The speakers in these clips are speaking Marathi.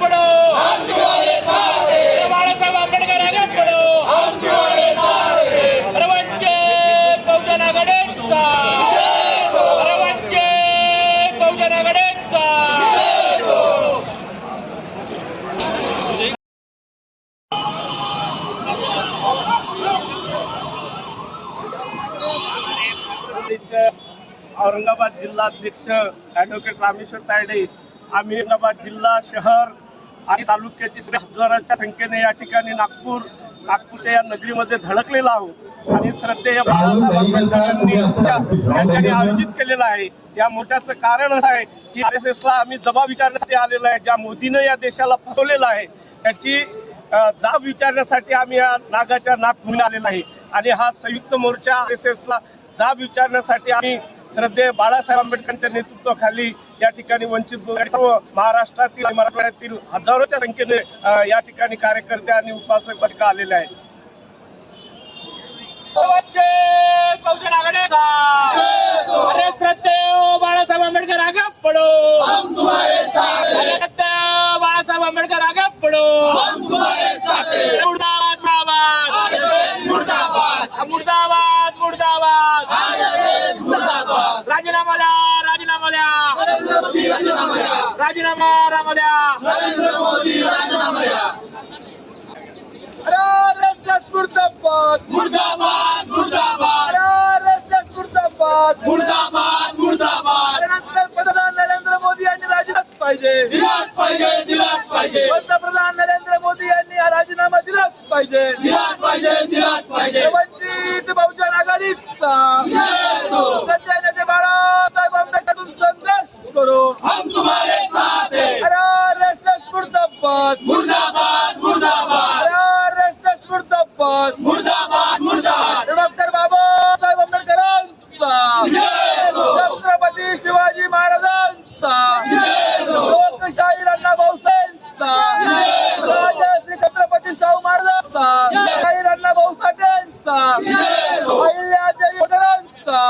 पडो बाळासाहेब आंबेडकर आगे पडो वंचित बहुजन आघाडीचा वंचित बहुजन आघाडीचा औरंगाबाद जिल्हाध्यक्ष ॲडव्होकेट रामेश्वर तायडे आम्ही औरंगाबाद जिल्हा शहर आणि तालुक्याची हजाराच्या संख्येने या ठिकाणी नागपूरच्या या नगरीमध्ये धडकलेला आहोत आणि श्रद्धेय बाळासाहेब आंबेडकरांनी या ठिकाणी आयोजित केलेलं आहे। या मोठ्याचं कारण असं आहे की RSSला आम्ही जबाब विचारण्यासाठी आलेलो आहे। ज्या मोदीनं या देशाला फसवलेलं आहे त्याची जाब विचारण्यासाठी आम्ही या नागाच्या नागपूर आलेला आहे आणि हा संयुक्त मोर्चा RSSला जाब विचारण्यासाठी आम्ही श्रद्धेय बाळासाहेब आंबेडकरांच्या नेतृत्वाखाली या ठिकाणी वंचित बहुजन सर्व महाराष्ट्रातील आणि मराठवाड्यातील हजारोच्या संख्येने या ठिकाणी कार्यकर्ते आणि उपासक आलेले आहेत। वंचित बहुजन आघाडीचा अरे श्रद्धेय बाळासाहेब आंबेडकर आगे पडो हम तुम्हारे साथ हैं। श्रद्धेय बाळासाहेब आंबेडकर आगे पडो हम तुम्हारे साथ हैं। मुर्दाबाद मुर्दाबाद मुर्दाबाद मुर्दाबाद मुर्दाबाद राजीनामा द्या राजीनामा द्या नरेंद्र मोदी राजीनामा द्या राजीनामा द्या नरेंद्र मोदी राजीनामा द्या। मुर्दाबाद मुर्दाबाद मुर्दाबाद मुर्दाबाद मुर्दाबाद मुर्दाबाद पंतप्रधान नरेंद्र मोदी यांनी राजीनामा पाहिजे दिलाच पाहिजे दिलाच पाहिजे। पंतप्रधान नरेंद्र मोदी यांनी हा राजीनामा दिलाच पाहिजे दिलाच पाहिजे दिलाच पाहिजे। वंचित बहुजन आघाडीचा सध्या नेते बाळासाहेब आंबेडकरांतून संघर्ष करू हम तुम्हारे साथ हैं। मुर्दाबाद मुर्दाबाद मुर्दाबाद मुर्दाबाद मुर्दाबाद मुर्दाबाद। डॉक्टर बाबासाहेब आंबेडकरांचा छत्रपती शिवाजी महाराजांचा लोकशाही अण्णाभाऊ साठेंचा राजश्री छत्रपती शाहू महाराजांचा शाही अण्णाभाऊ साठेंचा अहिल्यादेवी होळकरांचा।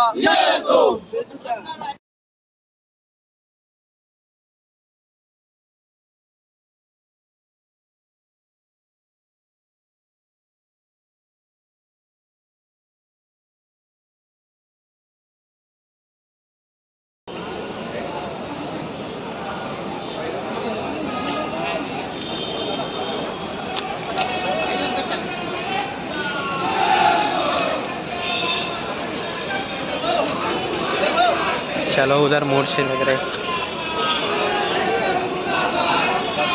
चलो उधर मोड़ से लग रहे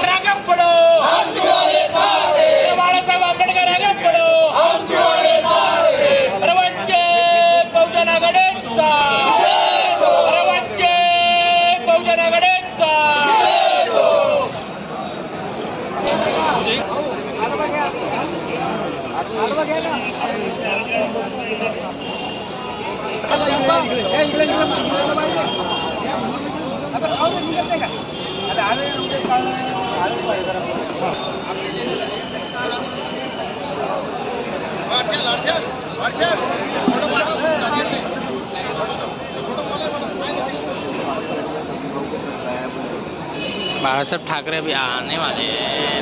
आगे पढ़ो हम तुम्हारे साथ हैं। बाळासाहेब आंबेडकर आगे पढ़ो हम तुम्हारे साथ हैं। वंचित बहुजन आघाडीचा वंचित बहुजन आघाडीचा बाळासाहेब ठाकरे भी आने वाले हैं।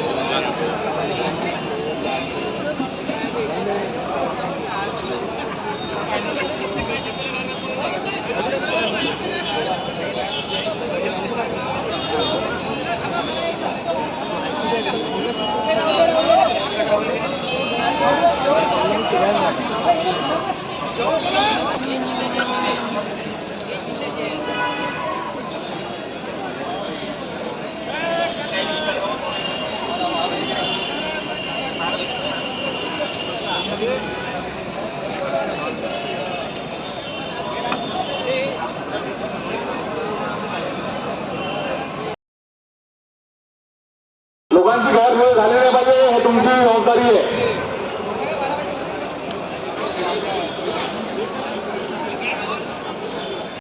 लोकांची गैरसोय झाली नाही पाहिजे, हे तुमची जबाबदारी आहे।